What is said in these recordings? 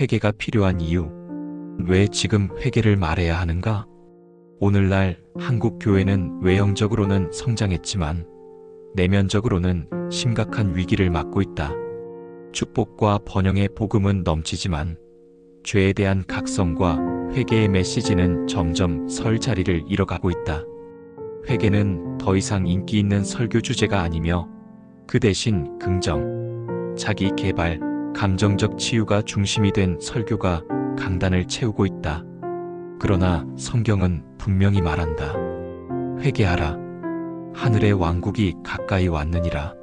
회개가 필요한 이유. 왜 지금 회개를 말해야 하는가? 오늘날 한국 교회는 외형적으로는 성장했지만 내면적으로는 심각한 위기를 맞고 있다. 축복과 번영의 복음은 넘치지만 죄에 대한 각성과 회개의 메시지는 점점 설 자리를 잃어가고 있다. 회개는 더 이상 인기 있는 설교 주제가 아니며 그 대신 긍정, 자기 개발, 감정적 치유가 중심이 된 설교가 강단을 채우고 있다. 그러나 성경은 분명히 말한다. 회개하라. 하늘의 왕국이 가까이 왔느니라.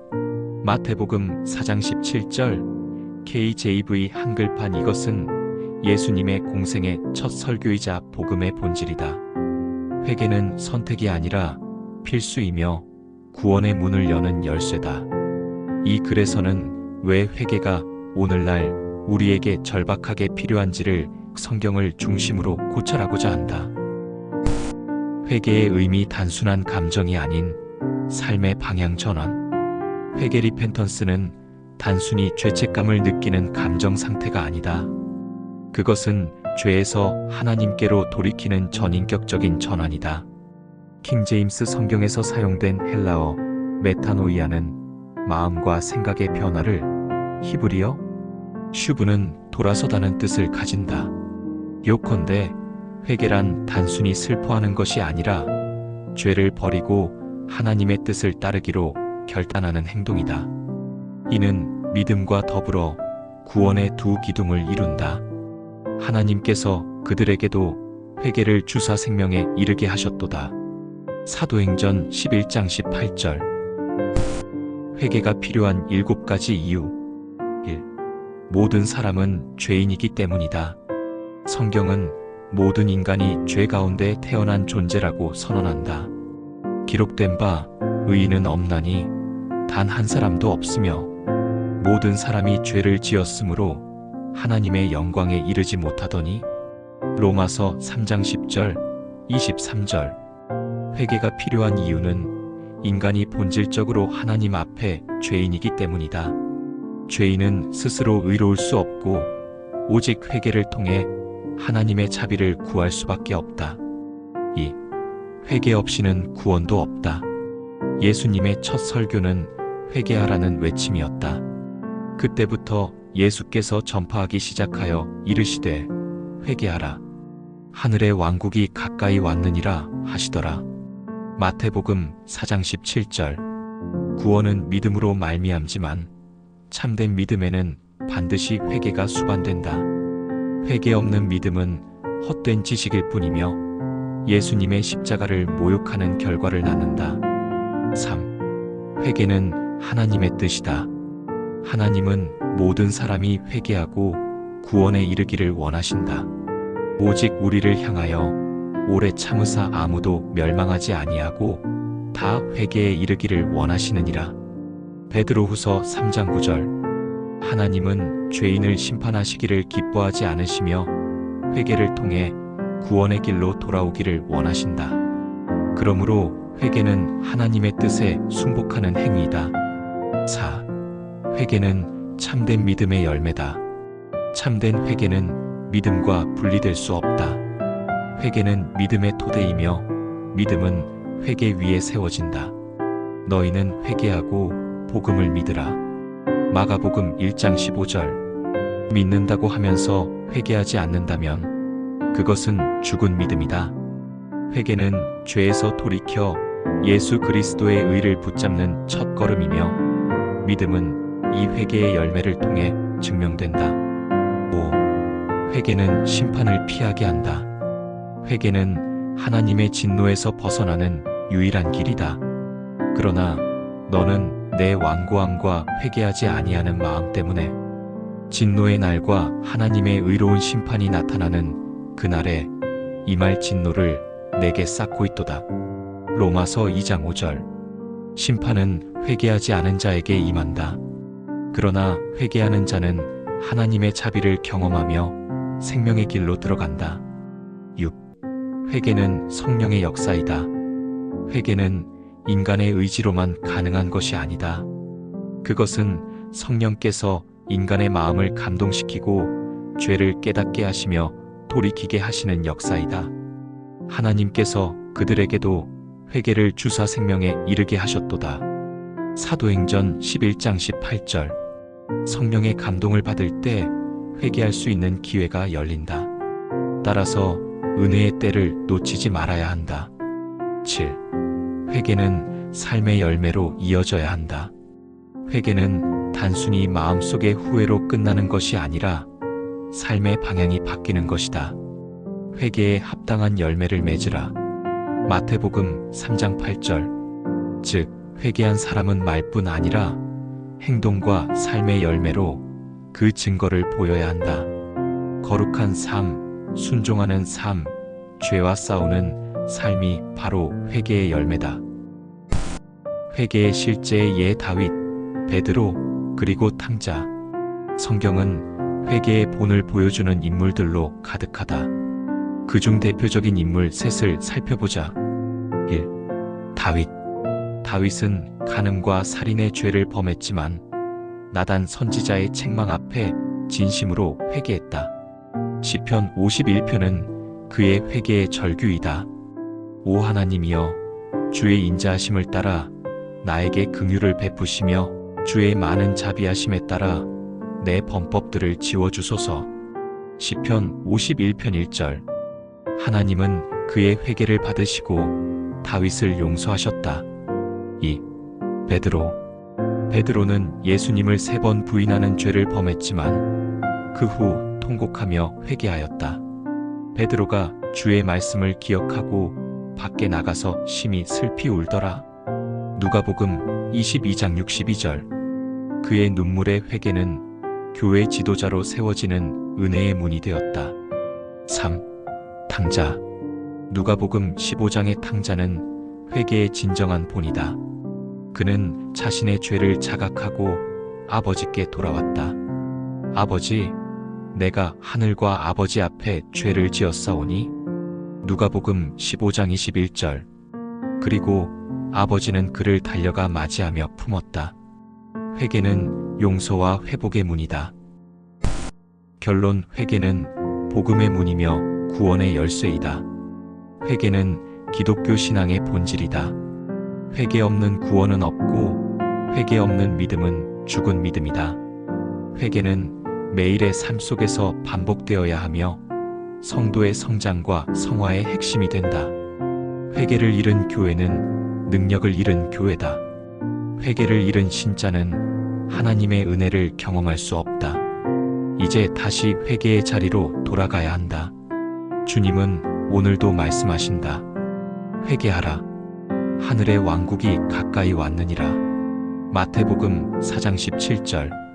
마태복음 4장 17절 KJV 한글판. 이것은 예수님의 공생의 첫 설교이자 복음의 본질이다. 회개는 선택이 아니라 필수이며 구원의 문을 여는 열쇠다. 이 글에서는 왜 회개가 오늘날 우리에게 절박하게 필요한지를 성경을 중심으로 고찰하고자 한다. 회개의 의미 단순한 감정이 아닌 삶의 방향 전환. 회개 리펜턴스는 단순히 죄책감을 느끼는 감정 상태가 아니다. 그것은 죄에서 하나님께로 돌이키는 전인격적인 전환이다. 킹제임스 성경에서 사용된 헬라어 메타노이아는 마음과 생각의 변화를, 히브리어 슈브는 돌아서다는 뜻을 가진다. 요컨대 회개란 단순히 슬퍼하는 것이 아니라 죄를 버리고 하나님의 뜻을 따르기로 결단하는 행동이다. 이는 믿음과 더불어 구원의 두 기둥을 이룬다. 하나님께서 그들에게도 회개를 주사 생명에 이르게 하셨도다. 사도행전 11장 18절. 회개가 필요한 7가지 이유. 1. 모든 사람은 죄인이기 때문이다. 성경은 모든 인간이 죄 가운데 태어난 존재라고 선언한다. 기록된 바 의인은 없나니 단 한 사람도 없으며 모든 사람이 죄를 지었으므로 하나님의 영광에 이르지 못하더니. 로마서 3장 10절, 23절. 회개가 필요한 이유는 인간이 본질적으로 하나님 앞에 죄인이기 때문이다. 죄인은 스스로 의로울 수 없고 오직 회개를 통해 하나님의 자비를 구할 수밖에 없다. 2. 회개 없이는 구원도 없다. 예수님의 첫 설교는 회개하라는 외침이었다. 그때부터 예수께서 전파하기 시작하여 이르시되 회개하라. 하늘의 왕국이 가까이 왔느니라 하시더라. 마태복음 4장 17절. 구원은 믿음으로 말미암지만 참된 믿음에는 반드시 회개가 수반된다. 회개 없는 믿음은 헛된 지식일 뿐이며 예수님의 십자가를 모욕하는 결과를 낳는다. 3. 회개는 하나님의 뜻이다. 하나님은 모든 사람이 회개하고 구원에 이르기를 원하신다. 오직 우리를 향하여 오래 참으사 아무도 멸망하지 아니하고 다 회개에 이르기를 원하시느니라. 베드로후서 3장 9절. 하나님은 죄인을 심판하시기를 기뻐하지 않으시며 회개를 통해 구원의 길로 돌아오기를 원하신다. 그러므로 회개는 하나님의 뜻에 순복하는 행위이다. 4. 회개는 참된 믿음의 열매다. 참된 회개는 믿음과 분리될 수 없다. 회개는 믿음의 토대이며 믿음은 회개 위에 세워진다. 너희는 회개하고 복음을 믿으라. 마가복음 1장 15절. 믿는다고 하면서 회개하지 않는다면 그것은 죽은 믿음이다. 회개는 죄에서 돌이켜 예수 그리스도의 의를 붙잡는 첫 걸음이며 믿음은 이 회개의 열매를 통해 증명된다. 5. 회개는 심판을 피하게 한다. 회개는 하나님의 진노에서 벗어나는 유일한 길이다. 그러나 너는 내 완고함과 회개하지 아니하는 마음 때문에 진노의 날과 하나님의 의로운 심판이 나타나는 그날에 임할 진노를 내게 쌓고 있도다. 로마서 2장 5절. 심판은 회개하지 않은 자에게 임한다. 그러나 회개하는 자는 하나님의 자비를 경험하며 생명의 길로 들어간다. 6. 회개는 성령의 역사이다. 회개는 인간의 의지로만 가능한 것이 아니다. 그것은 성령께서 인간의 마음을 감동시키고 죄를 깨닫게 하시며 돌이키게 하시는 역사이다. 하나님께서 그들에게도 회개를 주사 생명에 이르게 하셨도다. 사도행전 11장 18절. 성령의 감동을 받을 때 회개할 수 있는 기회가 열린다. 따라서 은혜의 때를 놓치지 말아야 한다. 7. 회개는 삶의 열매로 이어져야 한다. 회개는 단순히 마음속의 후회로 끝나는 것이 아니라 삶의 방향이 바뀌는 것이다. 회개에 합당한 열매를 맺으라. 마태복음 3장 8절. 즉, 회개한 사람은 말뿐 아니라 행동과 삶의 열매로 그 증거를 보여야 한다. 거룩한 삶, 순종하는 삶, 죄와 싸우는 삶이 바로 회개의 열매다. 회개의 실제의 예 다윗, 베드로, 그리고 탕자. 성경은 회개의 본을 보여주는 인물들로 가득하다. 그중 대표적인 인물 셋을 살펴보자. 1. 다윗. 다윗은 간음과 살인의 죄를 범했지만 나단 선지자의 책망 앞에 진심으로 회개했다. 시편 51편은 그의 회개의 절규이다. 오 하나님이여, 주의 인자하심을 따라 나에게 긍휼을 베푸시며 주의 많은 자비하심에 따라 내 범법들을 지워주소서. 시편 51편 1절. 하나님은 그의 회개를 받으시고 다윗을 용서하셨다. 2. 베드로. 베드로는 예수님을 3번 부인하는 죄를 범했지만 그 후 통곡하며 회개하였다. 베드로가 주의 말씀을 기억하고 밖에 나가서 심히 슬피 울더라. 누가복음 22장 62절. 그의 눈물의 회개는 교회 지도자로 세워지는 은혜의 문이 되었다. 3. 탕자. 누가복음 15장의 탕자는 회개의 진정한 본이다. 그는 자신의 죄를 자각하고 아버지께 돌아왔다. 아버지, 내가 하늘과 아버지 앞에 죄를 지었사오니. 누가복음 15장 21절. 그리고 아버지는 그를 달려가 맞이하며 품었다. 회개는 용서와 회복의 문이다. 결론, 회개는 복음의 문이며 구원의 열쇠이다. 회개는 기독교 신앙의 본질이다. 회개 없는 구원은 없고 회개 없는 믿음은 죽은 믿음이다. 회개는 매일의 삶 속에서 반복되어야 하며 성도의 성장과 성화의 핵심이 된다. 회개를 잃은 교회는 능력을 잃은 교회다. 회개를 잃은 신자는 하나님의 은혜를 경험할 수 없다. 이제 다시 회개의 자리로 돌아가야 한다. 주님은 오늘도 말씀하신다. 회개하라. 하늘의 왕국이 가까이 왔느니라. 마태복음 4장 17절.